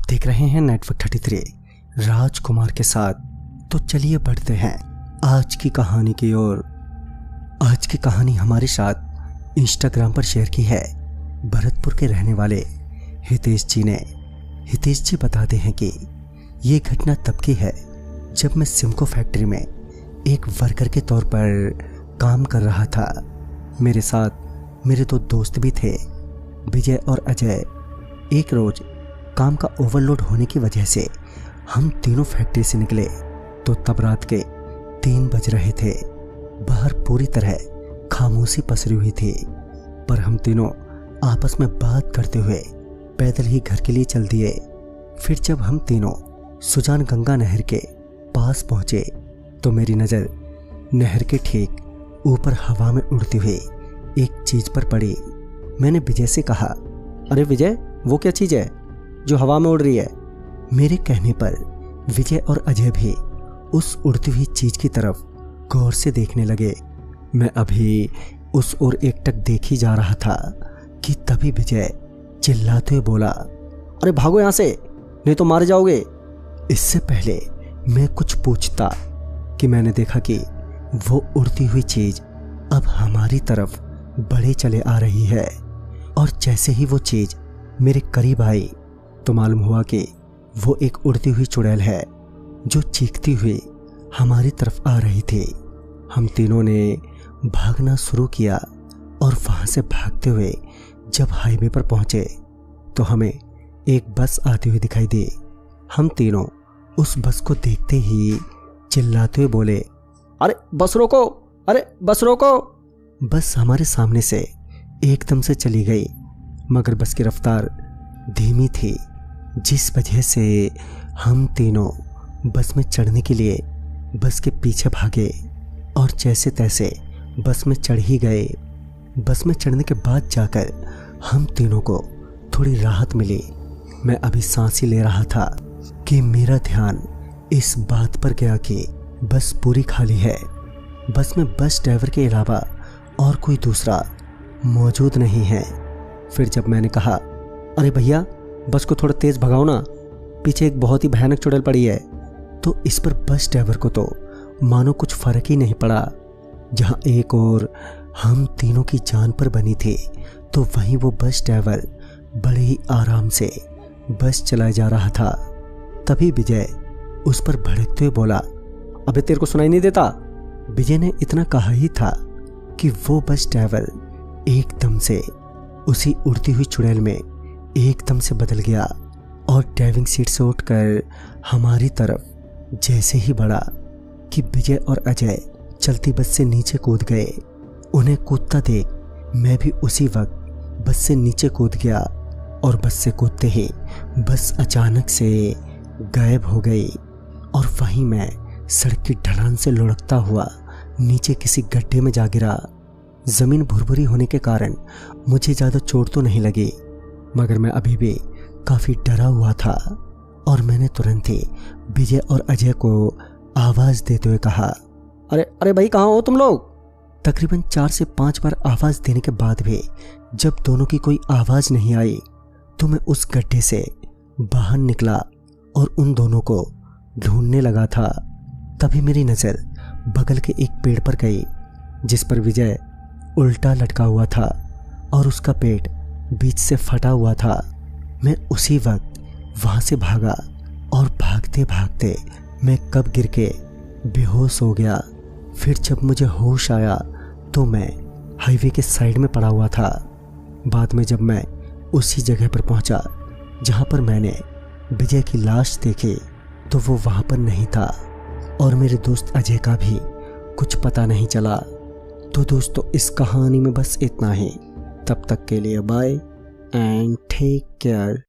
देख रहे हैं नेटवर्क 33 राजकुमार के साथ। तो चलिए बढ़ते हैं आज की कहानी की ओर। आज की कहानी हमारे साथ इंस्टाग्राम पर शेयर की है भरतपुर के रहने वाले हितेश जी ने। हितेश जी बताते हैं कि ये घटना तब की है जब मैं सिमको फैक्ट्री में एक वर्कर के तौर पर काम कर रहा था। मेरे साथ मेरे दो दोस्त भी थे, विजय और अजय। एक रोज काम का ओवरलोड होने की वजह से हम तीनों फैक्ट्री से निकले तो तब रात के 3 बज रहे थे। बाहर पूरी तरह खामोशी पसरी हुई थी, पर हम तीनों आपस में बात करते हुए पैदल ही घर के लिए चल दिए। फिर जब हम तीनों सुजान गंगा नहर के पास पहुंचे तो मेरी नज़र नहर के ठीक ऊपर हवा में उड़ती हुई एक चीज पर पड़ी। मैंने विजय से कहा, अरे विजय, वो क्या चीज है जो हवा में उड़ रही है? मेरे कहने पर विजय और अजय भी उस उड़ती हुई चीज की तरफ गौर से देखने लगे। मैं अभी उस ओर एकटक देख ही जा रहा था कि तभी विजय चिल्लाते हुए बोला, अरे भागो यहां से, नहीं तो मार जाओगे। इससे पहले मैं कुछ पूछता कि मैंने देखा कि वो उड़ती हुई चीज अब हमारी तरफ बढ़े चले आ रही है, और जैसे ही वो चीज मेरे करीब आई तो मालूम हुआ कि वो एक उड़ती हुई चुड़ैल है जो चीखती हुई हमारी तरफ आ रही थी। हम तीनों ने भागना शुरू किया और वहां से भागते हुए जब हाईवे पर पहुंचे तो हमें एक बस आती हुई दिखाई दी। हम तीनों उस बस को देखते ही चिल्लाते हुए बोले, अरे बस रोको, अरे बस रोको। बस हमारे सामने से एकदम से चली गई, मगर बस की रफ्तार धीमी थी, जिस वजह से हम तीनों बस में चढ़ने के लिए बस के पीछे भागे और जैसे तैसे बस में चढ़ ही गए। बस में चढ़ने के बाद जाकर हम तीनों को थोड़ी राहत मिली। मैं अभी सांस ही ले रहा था कि मेरा ध्यान इस बात पर गया कि बस पूरी खाली है। बस में बस ड्राइवर के अलावा और कोई दूसरा मौजूद नहीं है। फिर जब मैंने कहा, अरे भैया बस को थोड़ा तेज भगाओ ना, पीछे एक बहुत ही भयानक चुड़ैल पड़ी है, तो इस पर बस ड्राइवर को तो मानो कुछ फर्क ही नहीं पड़ा। जहां एक और हम तीनों की जान पर बनी थी तो वहीं वो बस ड्राइवर बड़े ही आराम से बस चलाया जा रहा था। तभी विजय उस पर भड़कते हुए बोला, अबे तेरे को सुनाई नहीं देता? विजय ने इतना कहा ही था कि वो बस ड्राइवर एकदम से उसी उड़ती हुई चुड़ैल में एकदम से बदल गया और ड्राइविंग सीट से उठकर हमारी तरफ जैसे ही बढ़ा कि विजय और अजय चलती बस से नीचे कूद गए। उन्हें कूदता देख मैं भी उसी वक्त बस से नीचे कूद गया और बस से कूदते ही बस अचानक से गायब हो गई और वहीं मैं सड़क की ढलान से लुढ़कता हुआ नीचे किसी गड्ढे में जा गिरा। जमीन भुरभुरी होने के कारण मुझे ज्यादा चोट तो नहीं लगी, मगर मैं अभी भी काफी डरा हुआ था और मैंने तुरंत ही विजय और अजय को आवाज देते हुए कहा, अरे अरे भाई कहाँ हो तुम लोग? तकरीबन 4 से 5 बार आवाज देने के बाद भी जब दोनों की कोई आवाज नहीं आई तो मैं उस गड्ढे से बाहर निकला और उन दोनों को ढूंढने लगा था। तभी मेरी नजर बगल के एक पेड़ पर गई जिस पर विजय उल्टा लटका हुआ था और उसका पेट बीच से फटा हुआ था। मैं उसी वक्त वहां से भागा और भागते भागते मैं कब गिर के बेहोश हो गया। फिर जब मुझे होश आया तो मैं हाईवे के साइड में पड़ा हुआ था। बाद में जब मैं उसी जगह पर पहुंचा जहां पर मैंने विजय की लाश देखी तो वो वहां पर नहीं था और मेरे दोस्त अजय का भी कुछ पता नहीं चला। तो दोस्तों इस कहानी में बस इतना ही। तब तक के लिए बाय एंड टेक केयर।